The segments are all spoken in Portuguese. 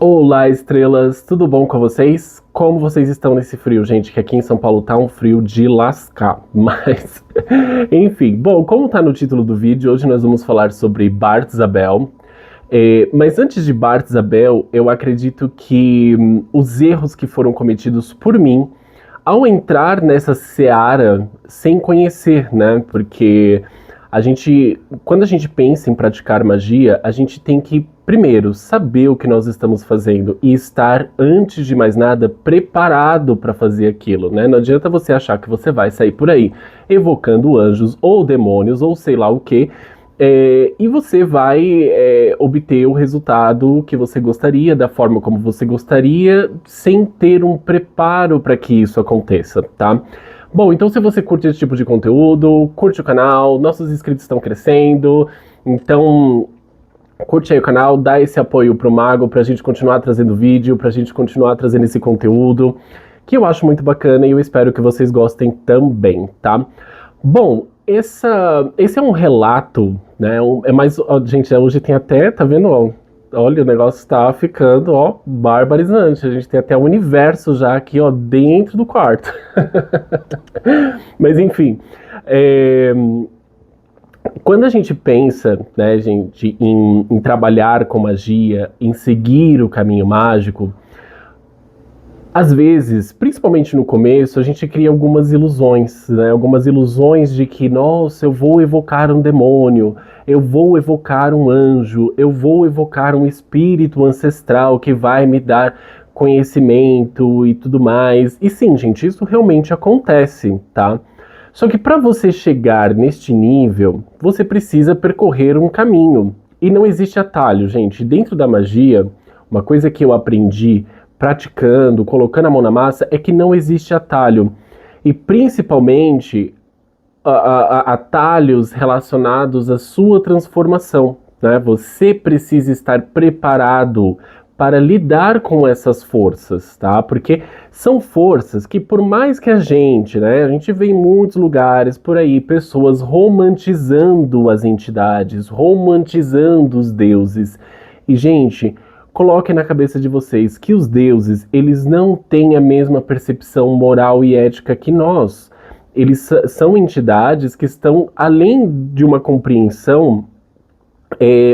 Olá, estrelas, tudo bom com vocês? Como vocês estão nesse frio, gente? Que aqui em São Paulo tá um frio de lascar, mas... Enfim, bom, como tá no título do vídeo, hoje nós vamos falar sobre Bartzabel. Mas antes de Bartzabel, eu acredito que os erros que foram cometidos por mim ao entrar nessa seara sem conhecer, né? Porque quando a gente pensa em praticar magia, a gente tem que, primeiro, saber o que nós estamos fazendo e estar, antes de mais nada, preparado para fazer aquilo, né? Não adianta você achar que você vai sair por aí evocando anjos ou demônios ou sei lá o que, e você vai obter o resultado que você gostaria, da forma como você gostaria, sem ter um preparo para que isso aconteça, tá? Bom, então se você curte esse tipo de conteúdo, curte o canal, nossos inscritos estão crescendo, então curte aí o canal, dá esse apoio pro Mago pra gente continuar trazendo vídeo, pra gente continuar trazendo esse conteúdo, que eu acho muito bacana e eu espero que vocês gostem também, tá? Bom, esse é um relato, né? É mais, ó, gente, hoje tem até, tá vendo? Ó, olha, o negócio tá ficando, ó, barbarizante. A gente tem até um universo já aqui, ó, dentro do quarto. Mas enfim, quando a gente pensa, né, gente, em trabalhar com magia, em seguir o caminho mágico, às vezes, principalmente no começo, a gente cria algumas ilusões, né? Algumas ilusões de que, nossa, eu vou evocar um demônio, eu vou evocar um anjo, eu vou evocar um espírito ancestral que vai me dar conhecimento e tudo mais. E sim, gente, isso realmente acontece, tá? Só que para você chegar neste nível, você precisa percorrer um caminho. E não existe atalho, gente. Dentro da magia, uma coisa que eu aprendi praticando, colocando a mão na massa, é que não existe atalho. E principalmente atalhos relacionados à sua transformação, né? Você precisa estar preparado para lidar com essas forças, tá? Porque são forças que, por mais que né, a gente vê em muitos lugares por aí pessoas romantizando as entidades, romantizando os deuses. E, gente, coloquem na cabeça de vocês que os deuses, eles não têm a mesma percepção moral e ética que nós. Eles são entidades que estão além de uma compreensão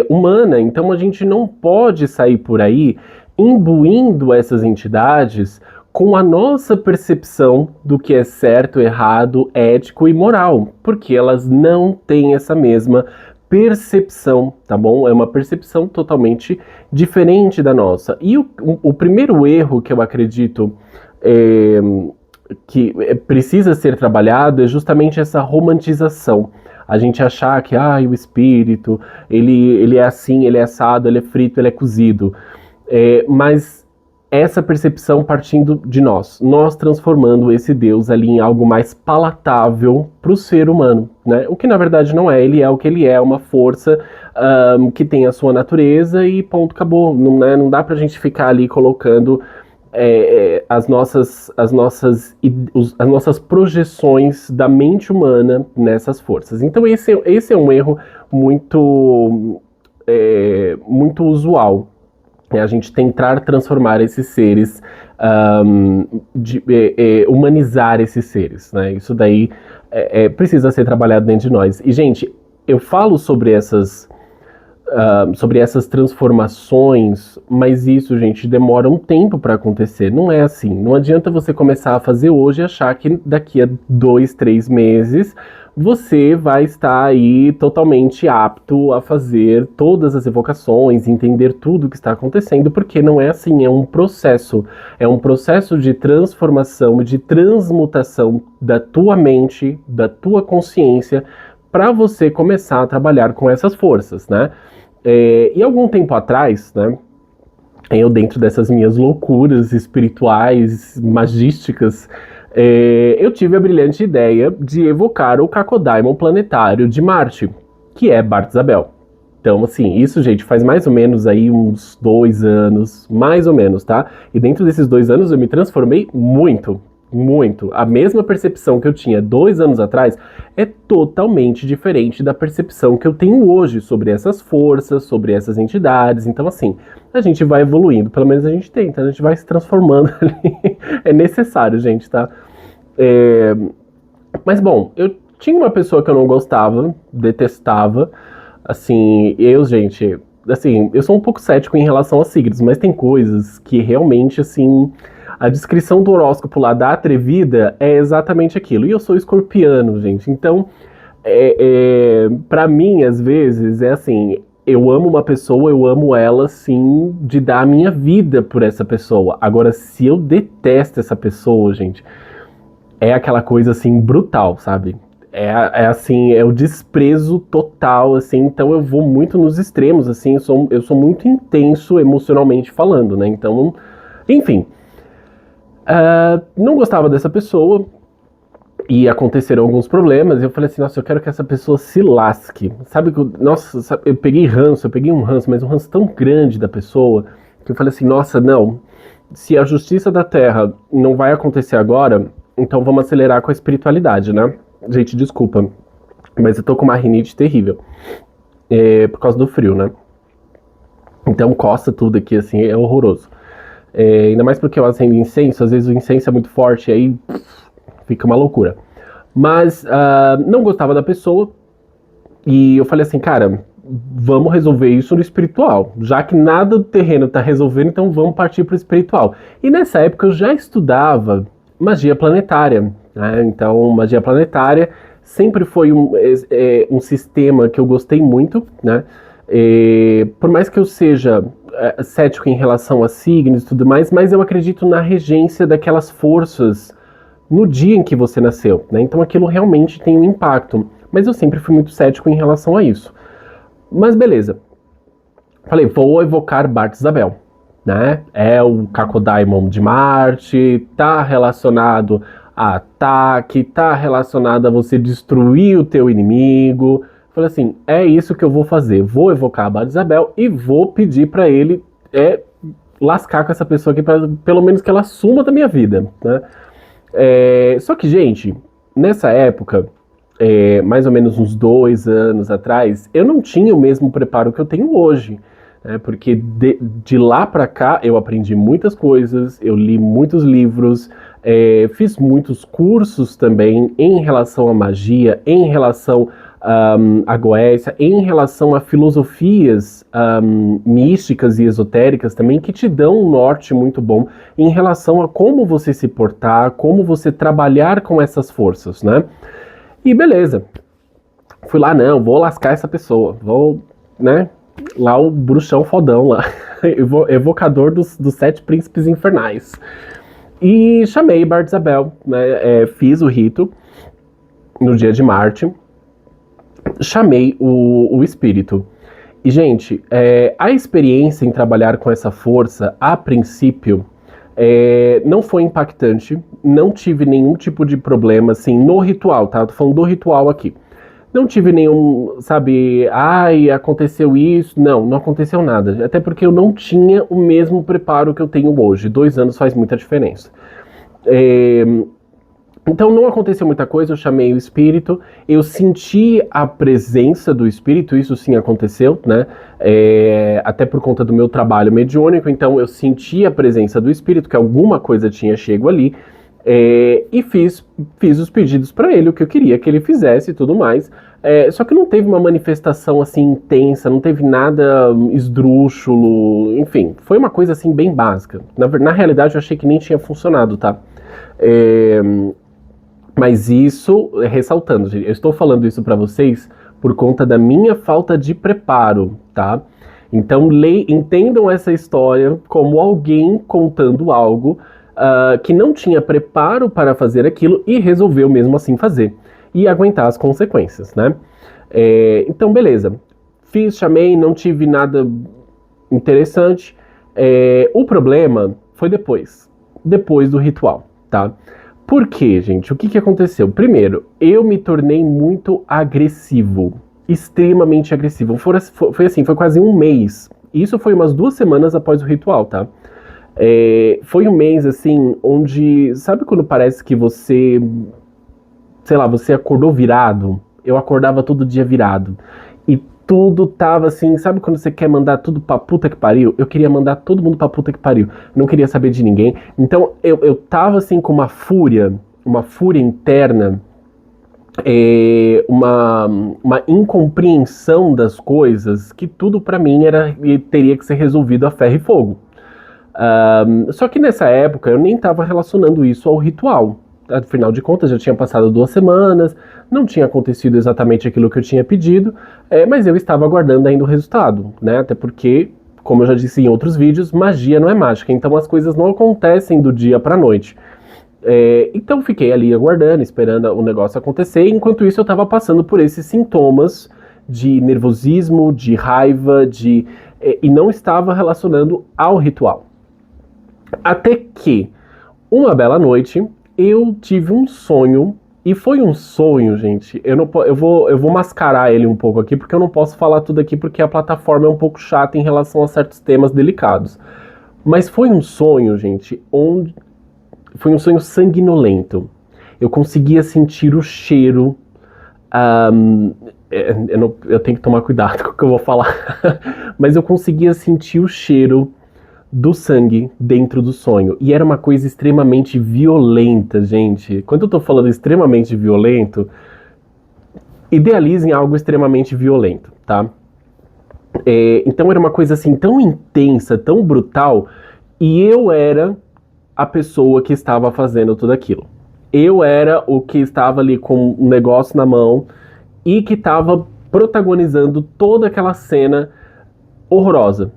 humana, então a gente não pode sair por aí imbuindo essas entidades com a nossa percepção do que é certo, errado, ético e moral, porque elas não têm essa mesma percepção, tá bom? É uma percepção totalmente diferente da nossa. E o primeiro erro que eu acredito que precisa ser trabalhado é justamente essa romantização. A gente achar que o espírito, ele é assim, ele é assado, ele é frito, ele é cozido. Mas essa percepção partindo de nós transformando esse Deus ali em algo mais palatável para o ser humano, né? O que na verdade não é, ele é o que ele é, uma força que tem a sua natureza e ponto, acabou. Não, né? Não dá pra gente ficar ali colocando as nossas projeções da mente humana nessas forças. Então esse é um erro muito usual. A gente tentar transformar esses seres, humanizar esses seres, né? Isso daí precisa ser trabalhado dentro de nós. E, gente, eu falo sobre essas transformações, mas isso, gente, demora um tempo para acontecer. Não é assim. Não adianta você começar a fazer hoje e achar que daqui a 2, 3 meses você vai estar aí totalmente apto a fazer todas as evocações, entender tudo o que está acontecendo, porque não é assim. É um processo de transformação, de transmutação da tua mente, da tua consciência, para você começar a trabalhar com essas forças, né? E algum tempo atrás, né, eu dentro dessas minhas loucuras espirituais, magísticas, eu tive a brilhante ideia de evocar o Cacodemon planetário de Marte, que é Bartzabel. Então, assim, isso, gente, faz mais ou menos aí uns 2 anos, mais ou menos, tá? E dentro desses 2 anos eu me transformei muito. muito. A mesma percepção que eu tinha 2 anos atrás é totalmente diferente da percepção que eu tenho hoje sobre essas forças, sobre essas entidades. Então, assim, a gente vai evoluindo, pelo menos a gente tenta, a gente vai se transformando ali. É necessário, gente, tá? Mas, bom, eu tinha uma pessoa que eu não gostava, detestava, assim, gente, assim, eu sou um pouco cético em relação a signos, mas tem coisas que realmente, assim, a descrição do horóscopo lá da atrevida é exatamente aquilo. E eu sou escorpiano, gente, então, pra mim, às vezes, é assim, eu amo uma pessoa, eu amo ela, sim, de dar a minha vida por essa pessoa. Agora, se eu detesto essa pessoa, gente, é aquela coisa assim brutal, sabe? Assim, é o desprezo total, assim, então eu vou muito nos extremos, assim, eu sou muito intenso emocionalmente falando, né? Então, enfim, não gostava dessa pessoa e aconteceram alguns problemas e eu falei assim, nossa, eu quero que essa pessoa se lasque. Sabe que, nossa, eu peguei um ranço, mas um ranço tão grande da pessoa que eu falei assim, nossa, não, se a justiça da Terra não vai acontecer agora, então vamos acelerar com a espiritualidade, né? Gente, desculpa, mas eu tô com uma rinite terrível. Por causa do frio, né? Então coça tudo aqui, assim, é horroroso. Ainda mais porque eu acendo incenso, às vezes o incenso é muito forte, e aí fica uma loucura. Mas não gostava da pessoa, e eu falei assim, cara, vamos resolver isso no espiritual. Já que nada do terreno tá resolvendo, então vamos partir pro espiritual. E nessa época eu já estudava magia planetária, né? Então, magia planetária sempre foi um sistema que eu gostei muito, né? Por mais que eu seja cético em relação a signos e tudo mais, mas eu acredito na regência daquelas forças no dia em que você nasceu, né? Então aquilo realmente tem um impacto. Mas eu sempre fui muito cético em relação a isso. Mas beleza. Falei, vou evocar Bart Isabel, né? É o Cacodemon de Marte, tá relacionado a ataque, tá relacionado a você destruir o teu inimigo. Falei assim, é isso que eu vou fazer. Vou evocar a Bart Isabel e vou pedir pra ele lascar com essa pessoa aqui, pra, pelo menos que ela suma da minha vida, né? Só que, gente, nessa época, mais ou menos uns 2 anos atrás, eu não tinha o mesmo preparo que eu tenho hoje. Porque de lá pra cá eu aprendi muitas coisas, eu li muitos livros, fiz muitos cursos também em relação à magia, em relação à Goécia, em relação a filosofias místicas e esotéricas também, que te dão um norte muito bom em relação a como você se portar, como você trabalhar com essas forças, né? E beleza, fui lá, não, vou lascar essa pessoa, vou, né? Lá o bruxão fodão lá, evocador dos 7 príncipes infernais. E chamei Bart Isabel, né? Fiz o rito no dia de Marte, chamei o espírito. E, gente, a experiência em trabalhar com essa força, a princípio, não foi impactante, não tive nenhum tipo de problema, assim, no ritual, tá? Tô falando do ritual aqui. Não tive nenhum, sabe, aconteceu isso. Não aconteceu nada. Até porque eu não tinha o mesmo preparo que eu tenho hoje. 2 anos faz muita diferença. Então não aconteceu muita coisa, eu chamei o espírito, eu senti a presença do espírito, isso sim aconteceu, né? Até por conta do meu trabalho mediúnico, então eu senti a presença do espírito, que alguma coisa tinha chego ali. E fiz os pedidos para ele, o que eu queria que ele fizesse e tudo mais. Só que não teve uma manifestação assim intensa, não teve nada esdrúxulo, enfim, foi uma coisa assim bem básica. Na realidade eu achei que nem tinha funcionado, tá? Mas isso, ressaltando, gente, eu estou falando isso para vocês por conta da minha falta de preparo, tá? Então entendam essa história como alguém contando algo que não tinha preparo para fazer aquilo e resolveu mesmo assim fazer. E aguentar as consequências, né? Então, beleza. Chamei, não tive nada interessante. O problema foi depois do ritual, tá? Por quê, gente? O que aconteceu? Primeiro, eu me tornei muito agressivo. Extremamente agressivo. Foi assim, foi quase um mês. Isso foi umas 2 semanas após o ritual, tá? Foi um mês, assim, onde... Sabe quando parece que você... Sei lá, você acordou virado? Eu acordava todo dia virado. E tudo tava assim... Sabe quando você quer mandar tudo pra puta que pariu? Eu queria mandar todo mundo pra puta que pariu. Não queria saber de ninguém. Então, eu tava, assim, com uma fúria interna, uma incompreensão das coisas, que tudo pra mim teria que ser resolvido a ferro e fogo. Só que nessa época eu nem estava relacionando isso ao ritual. Afinal de contas, já tinha passado 2 semanas, não tinha acontecido exatamente aquilo que eu tinha pedido, mas eu estava aguardando ainda o resultado, né? Até porque, como eu já disse em outros vídeos, magia não é mágica, então as coisas não acontecem do dia para a noite. Então fiquei ali aguardando, esperando o negócio acontecer, enquanto isso eu estava passando por esses sintomas de nervosismo, de raiva, e não estava relacionando ao ritual. Até que, uma bela noite, eu tive um sonho, e foi um sonho, gente, eu vou mascarar ele um pouco aqui, porque eu não posso falar tudo aqui, porque a plataforma é um pouco chata em relação a certos temas delicados. Mas foi um sonho, gente, foi um sonho sanguinolento. Eu conseguia sentir o cheiro. Eu tenho que tomar cuidado com o que eu vou falar. Mas eu conseguia sentir o cheiro do sangue dentro do sonho. E era uma coisa extremamente violenta, gente. Quando eu tô falando extremamente violento, idealizem algo extremamente violento, tá? Então era uma coisa assim tão intensa, tão brutal, e eu era a pessoa que estava fazendo tudo aquilo. Eu era o que estava ali com um negócio na mão e que estava protagonizando toda aquela cena horrorosa.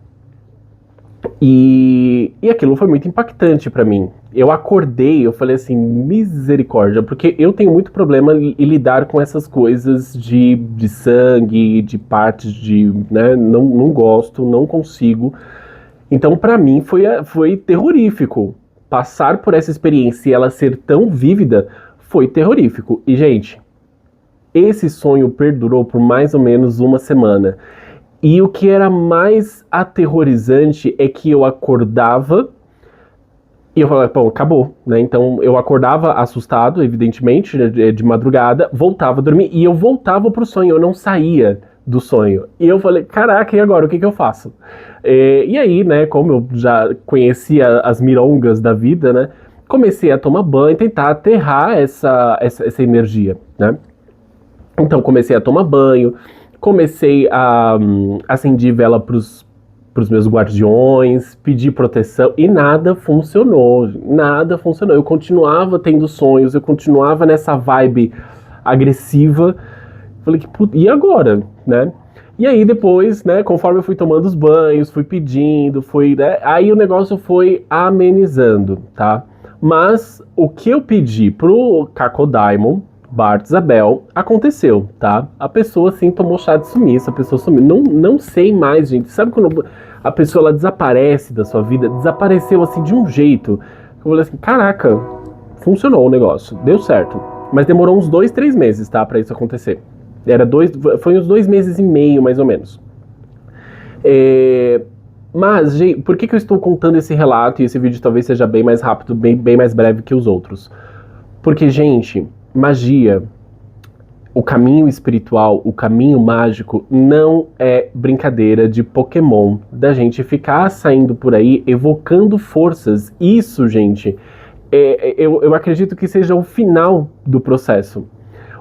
E aquilo foi muito impactante pra mim. Eu acordei, eu falei assim, misericórdia, porque eu tenho muito problema em lidar com essas coisas de sangue, de partes de, né, não gosto, não consigo. Então pra mim foi terrorífico. Passar por essa experiência e ela ser tão vívida foi terrorífico. E gente, esse sonho perdurou por mais ou menos 1 semana. E o que era mais aterrorizante é que eu acordava e eu falava, bom, acabou, né? Então eu acordava assustado, evidentemente, de madrugada, voltava a dormir e eu voltava pro sonho, eu não saía do sonho. E eu falei, caraca, e agora? O que eu faço? E aí, né, como eu já conhecia as mirongas da vida, né, comecei a tomar banho, tentar aterrar essa energia, né? Então comecei a tomar banho, comecei a acender vela pros meus guardiões, pedi proteção e nada funcionou. Nada funcionou. Eu continuava tendo sonhos, eu continuava nessa vibe agressiva. Falei que e agora, né? E aí depois, né, conforme eu fui tomando os banhos, fui pedindo, né, aí o negócio foi amenizando, tá? Mas o que eu pedi pro Cacodemon, Bart Isabel, aconteceu, tá? A pessoa, assim, tomou chá de sumiço, a pessoa sumiu. Não sei mais, gente. Sabe quando a pessoa, ela desaparece da sua vida? Desapareceu, assim, de um jeito. Eu falei assim, caraca, funcionou o negócio, deu certo. Mas demorou uns 2, 3 meses, tá, pra isso acontecer. Foi uns 2 meses e meio, mais ou menos. Mas, gente, por que eu estou contando esse relato e esse vídeo talvez seja bem mais rápido, bem mais breve que os outros? Porque, gente, magia, o caminho espiritual, o caminho mágico, não é brincadeira de Pokémon, da gente ficar saindo por aí evocando forças. Isso, gente, eu acredito que seja o final do processo.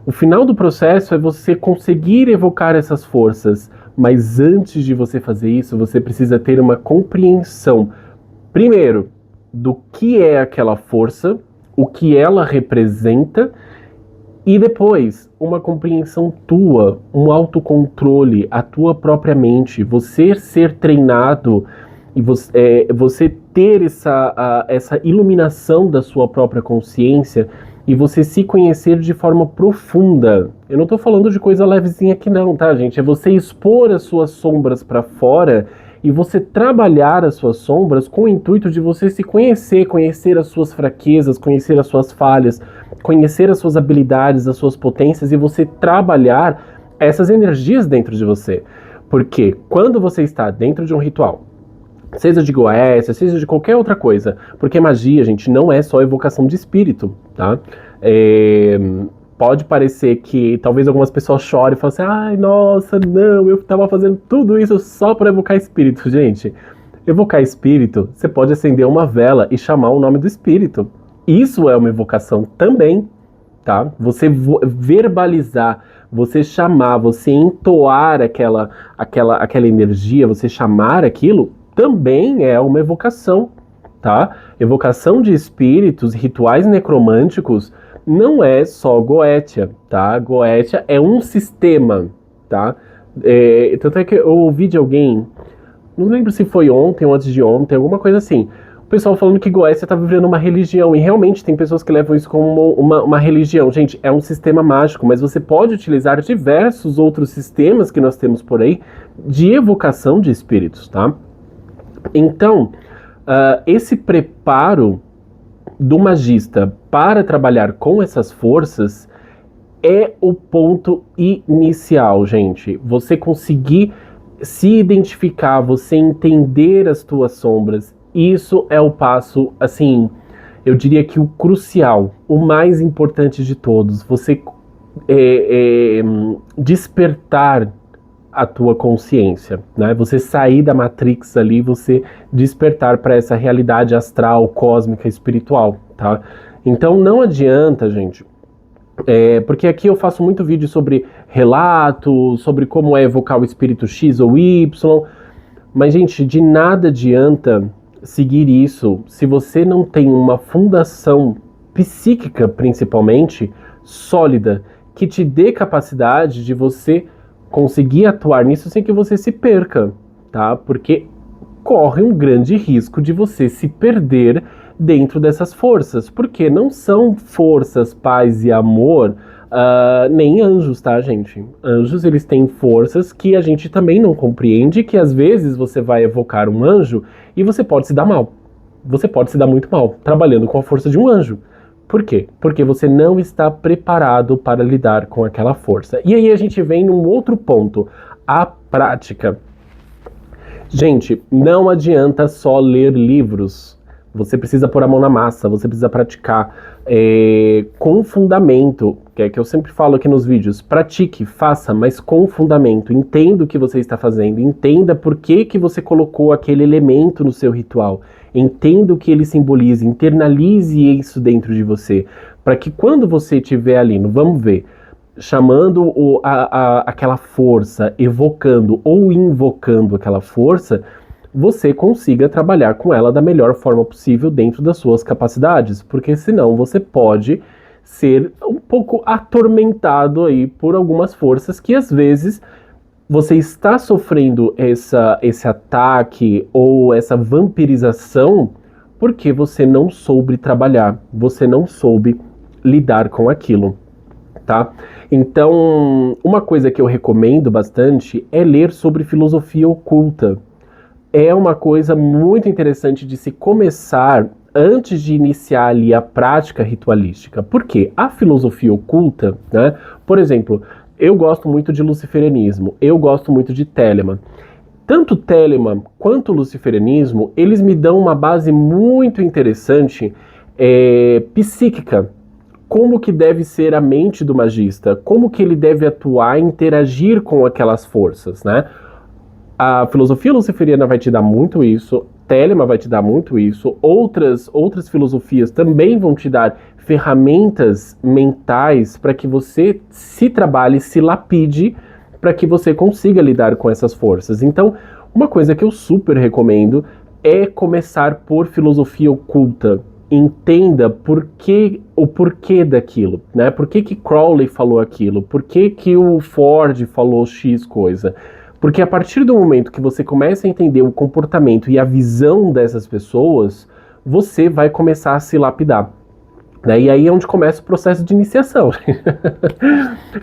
O final do processo é você conseguir evocar essas forças, mas antes de você fazer isso, você precisa ter uma compreensão, primeiro, do que é aquela força, o que ela representa, e depois, uma compreensão tua, um autocontrole, a tua própria mente, você ser treinado e você ter essa iluminação da sua própria consciência e você se conhecer de forma profunda. Eu não tô falando de coisa levezinha aqui não, tá, gente? É você expor as suas sombras para fora e você trabalhar as suas sombras com o intuito de você se conhecer, conhecer as suas fraquezas, conhecer as suas falhas, conhecer as suas habilidades, as suas potências e você trabalhar essas energias dentro de você. Porque quando você está dentro de um ritual, Seja de Goécia, seja de qualquer outra coisa. Porque magia, gente, não é só evocação de espírito, tá? Pode parecer que talvez algumas pessoas chorem e falem assim, ai, nossa, não, eu tava fazendo tudo isso só para evocar espírito. Gente, evocar espírito, você pode acender uma vela e chamar o nome do espírito. Isso é uma evocação também, tá? Você verbalizar, você chamar, você entoar aquela energia, você chamar aquilo, também é uma evocação, tá? Evocação de espíritos, rituais necromânticos, não é só Goetia, tá? Goetia é um sistema, tá? Tanto é que eu ouvi de alguém, não lembro se foi ontem ou antes de ontem, alguma coisa assim, o pessoal falando que Goécia tá vivendo uma religião, e realmente tem pessoas que levam isso como uma religião. Gente, é um sistema mágico, mas você pode utilizar diversos outros sistemas que nós temos por aí de evocação de espíritos, tá? Então, esse preparo do magista para trabalhar com essas forças é o ponto inicial, gente. Você conseguir se identificar, você entender as tuas sombras, isso é o passo, assim, eu diria que o crucial, o mais importante de todos. Você despertar a tua consciência, né? Você sair da Matrix ali, você despertar para essa realidade astral, cósmica, espiritual, tá? Então não adianta, gente, porque aqui eu faço muito vídeo sobre relatos, sobre como é evocar o espírito X ou Y, mas, gente, de nada adianta seguir isso se você não tem uma fundação psíquica, principalmente, sólida, que te dê capacidade de você conseguir atuar nisso sem que você se perca, tá? Porque corre um grande risco de você se perder dentro dessas forças, porque não são forças, paz e amor, nem anjos, tá, gente? Anjos, eles têm forças que a gente também não compreende, que às vezes você vai evocar um anjo e você pode se dar mal. Você pode se dar muito mal, trabalhando com a força de um anjo. Por quê? Porque você não está preparado para lidar com aquela força. E aí a gente vem num outro ponto, a prática. Gente, não adianta só ler livros. Você precisa pôr a mão na massa, você precisa praticar com fundamento, que é que eu sempre falo aqui nos vídeos. Pratique, faça, mas com fundamento. Entenda o que você está fazendo, entenda por que você colocou aquele elemento no seu ritual. Entenda o que ele simboliza, internalize isso dentro de você, para que quando você estiver ali, no vamos ver, chamando aquela força, evocando ou invocando aquela força, você consiga trabalhar com ela da melhor forma possível dentro das suas capacidades, porque senão você pode ser um pouco atormentado aí por algumas forças que às vezes você está sofrendo esse ataque ou essa vampirização porque você não soube trabalhar, você não soube lidar com aquilo, tá? Então, uma coisa que eu recomendo bastante é ler sobre filosofia oculta. É uma coisa muito interessante de se começar antes de iniciar ali a prática ritualística. Por quê? A filosofia oculta, né? Por exemplo, eu gosto muito de luciferianismo, eu gosto muito de Telemann. Tanto Telemann quanto o luciferianismo, eles me dão uma base muito interessante psíquica. Como que deve ser a mente do magista, como que ele deve atuar, interagir com aquelas forças, né? A filosofia luciferiana vai te dar muito isso, Telemann vai te dar muito isso, outras filosofias também vão te dar ferramentas mentais para que você se trabalhe, se lapide, para que você consiga lidar com essas forças. Então, uma coisa que eu super recomendo é começar por filosofia oculta. Entenda o porquê daquilo, né? Por que Crowley falou aquilo? Por que o Ford falou X coisa? Porque a partir do momento que você começa a entender o comportamento e a visão dessas pessoas, você vai começar a se lapidar. Né? E aí é onde começa o processo de iniciação.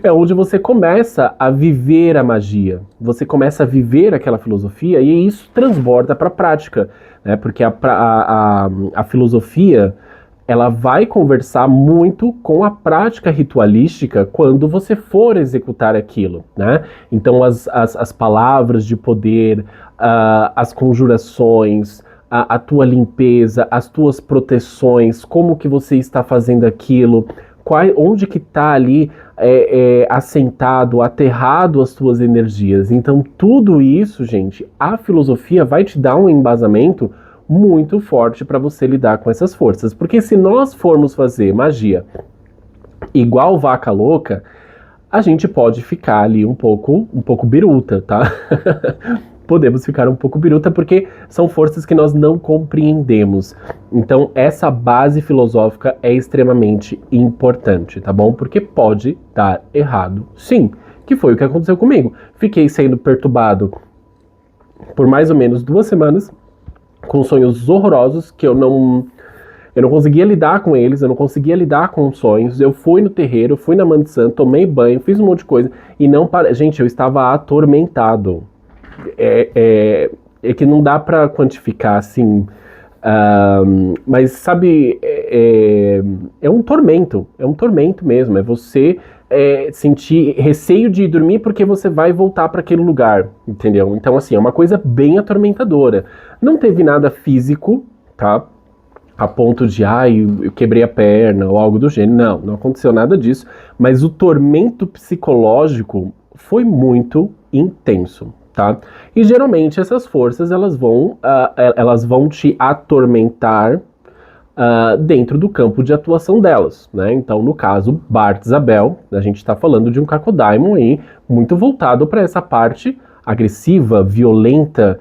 É onde você começa a viver a magia. Você começa a viver aquela filosofia e isso transborda para a prática. Né? Porque a filosofia, ela vai conversar muito com a prática ritualística quando você for executar aquilo, né? Então as palavras de poder, as conjurações, a tua limpeza, as tuas proteções, como que você está fazendo aquilo, onde que está ali assentado, aterrado as tuas energias. Então tudo isso, gente, a filosofia vai te dar um embasamento muito forte para você lidar com essas forças. Porque se nós formos fazer magia igual vaca louca, a gente pode ficar ali um pouco biruta, tá? Podemos ficar um pouco biruta porque são forças que nós não compreendemos. Então essa base filosófica é extremamente importante, tá bom? Porque pode dar errado, sim. Que foi o que aconteceu comigo. Fiquei sendo perturbado por mais ou menos 2 semanas, com sonhos horrorosos que eu não conseguia lidar com eles, eu não conseguia lidar com os sonhos. Eu fui no terreiro, fui na Mansan, tomei banho, fiz um monte de coisa e não parei. Gente, eu estava atormentado. É que não dá pra quantificar assim, mas sabe, é um tormento mesmo. É você sentir receio de dormir porque você vai voltar para aquele lugar, entendeu? Então assim, é uma coisa bem atormentadora. Não teve nada físico, tá? A ponto de, eu quebrei a perna ou algo do gênero. Não aconteceu nada disso, mas o tormento psicológico foi muito intenso, tá? E geralmente essas forças elas vão te atormentar dentro do campo de atuação delas, né? Então, no caso, Bart Zabel, a gente está falando de um Cacodemon aí muito voltado para essa parte agressiva, violenta,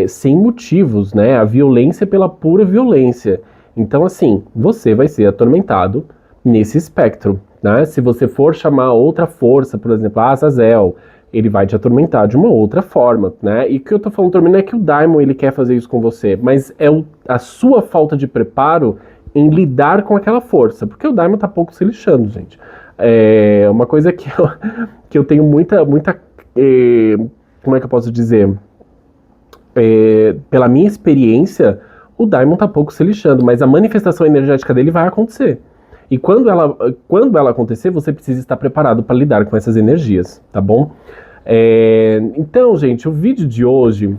sem motivos, né? A violência pela pura violência. Então, assim, você vai ser atormentado nesse espectro, né? Se você for chamar outra força, por exemplo, Azazel, ele vai te atormentar de uma outra forma, né? E o que eu tô falando também não é que o Daimon ele quer fazer isso com você, mas é a sua falta de preparo em lidar com aquela força, porque o Daimon tá pouco se lixando, gente. É uma coisa que eu tenho muita como é que eu posso dizer? Pela minha experiência, o Daimon tá pouco se lixando, mas a manifestação energética dele vai acontecer. E quando ela acontecer, você precisa estar preparado para lidar com essas energias, tá bom? Então, gente, o vídeo de hoje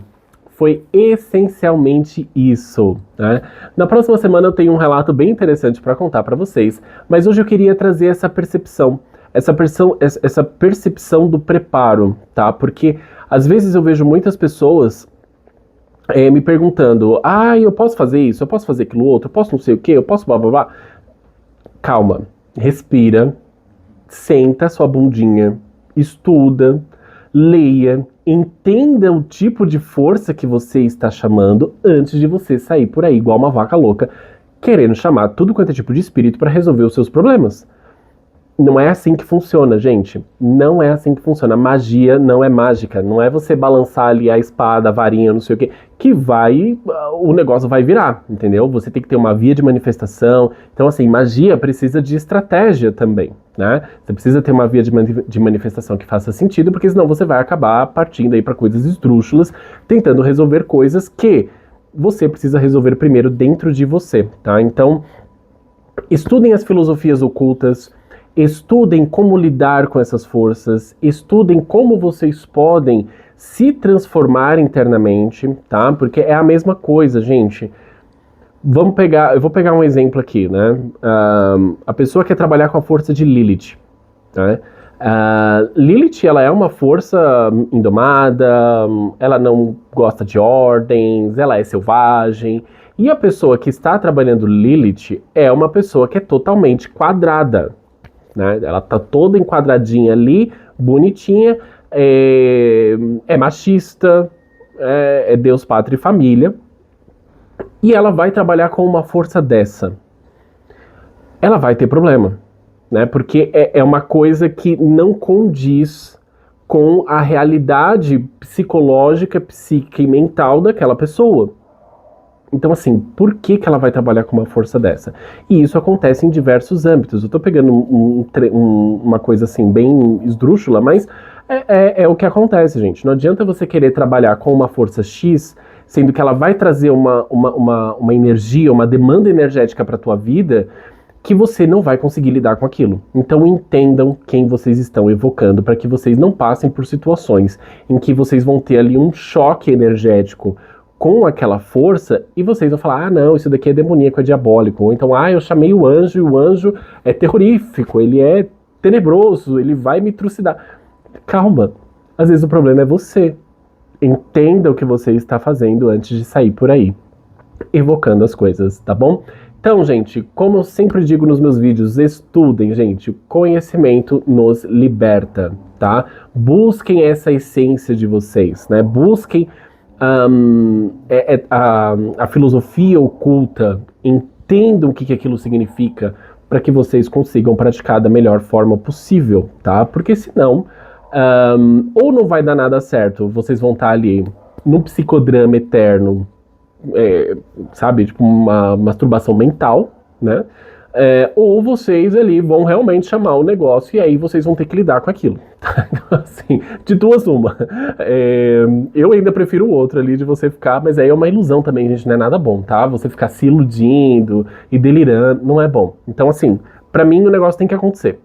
foi essencialmente isso, né? Na próxima semana eu tenho um relato bem interessante para contar para vocês, mas hoje eu queria trazer essa percepção do preparo, tá? Porque às vezes eu vejo muitas pessoas me perguntando, eu posso fazer isso, eu posso fazer aquilo outro, eu posso não sei o que, eu posso blá blá blá. Calma, respira, senta sua bundinha, estuda, leia, entenda o tipo de força que você está chamando antes de você sair por aí igual uma vaca louca, querendo chamar tudo quanto é tipo de espírito para resolver os seus problemas. Não é assim que funciona, gente. Não é assim que funciona. Magia não é mágica. Não é você balançar ali a espada, a varinha, não sei o quê, que o negócio vai virar, entendeu? Você tem que ter uma via de manifestação. Então, assim, magia precisa de estratégia também, né? Você precisa ter uma via de manifestação que faça sentido, porque senão você vai acabar partindo aí para coisas esdrúxulas, tentando resolver coisas que você precisa resolver primeiro dentro de você, tá? Então, estudem as filosofias ocultas, estudem como lidar com essas forças, estudem como vocês podem se transformar internamente, tá? Porque é a mesma coisa, gente. Eu vou pegar um exemplo aqui, né? A pessoa quer trabalhar com a força de Lilith, né? Lilith, ela é uma força indomada, ela não gosta de ordens, ela é selvagem. E a pessoa que está trabalhando Lilith é uma pessoa que é totalmente quadrada, né? Ela tá toda enquadradinha ali, bonitinha, é machista, é Deus, Pátria e Família, e ela vai trabalhar com uma força dessa. Ela vai ter problema, né? Porque é uma coisa que não condiz com a realidade psicológica, psíquica e mental daquela pessoa. Então, assim, por que ela vai trabalhar com uma força dessa? E isso acontece em diversos âmbitos. Eu tô pegando uma coisa, assim, bem esdrúxula, mas é o que acontece, gente. Não adianta você querer trabalhar com uma força X sendo que ela vai trazer uma energia, uma demanda energética para a tua vida que você não vai conseguir lidar com aquilo. Então entendam quem vocês estão evocando para que vocês não passem por situações em que vocês vão ter ali um choque energético com aquela força e vocês vão falar, ah não, isso daqui é demoníaco, é diabólico. Ou então, ah, eu chamei o anjo e o anjo é terrorífico, ele é tenebroso, ele vai me trucidar. Calma, às vezes o problema é você. Entenda o que você está fazendo antes de sair por aí, evocando as coisas, tá bom? Então, gente, como eu sempre digo nos meus vídeos, estudem, gente. O conhecimento nos liberta, tá? Busquem essa essência de vocês, né? Busquem a filosofia oculta, entendam o que aquilo significa para que vocês consigam praticar da melhor forma possível, tá? Porque senão, ou não vai dar nada certo, vocês vão estar ali num psicodrama eterno, sabe, tipo uma masturbação mental, né? Ou vocês ali vão realmente chamar o negócio e aí vocês vão ter que lidar com aquilo. Então, assim, de duas uma. Eu ainda prefiro o outro ali de você ficar, mas aí é uma ilusão também, gente, não é nada bom, tá? Você ficar se iludindo e delirando, não é bom. Então, assim, pra mim o negócio tem que acontecer.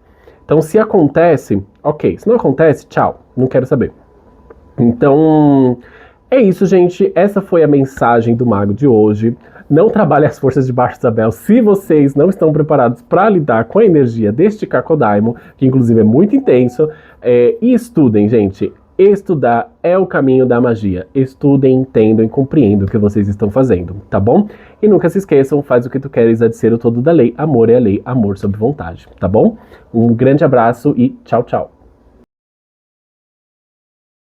Então, se acontece, ok. Se não acontece, tchau, não quero saber. Então, é isso, gente. Essa foi a mensagem do Mago de hoje. Não trabalhe as forças de Baixo Isabel se vocês não estão preparados para lidar com a energia deste Cacodaimo, que inclusive é muito intenso. E estudem, gente. Estudar é o caminho da magia. Estudem, entendam e compreendam o que vocês estão fazendo, tá bom? E nunca se esqueçam, faz o que tu queres, há de ser o todo da lei. Amor é a lei, amor sob vontade, tá bom? Um grande abraço e tchau, tchau.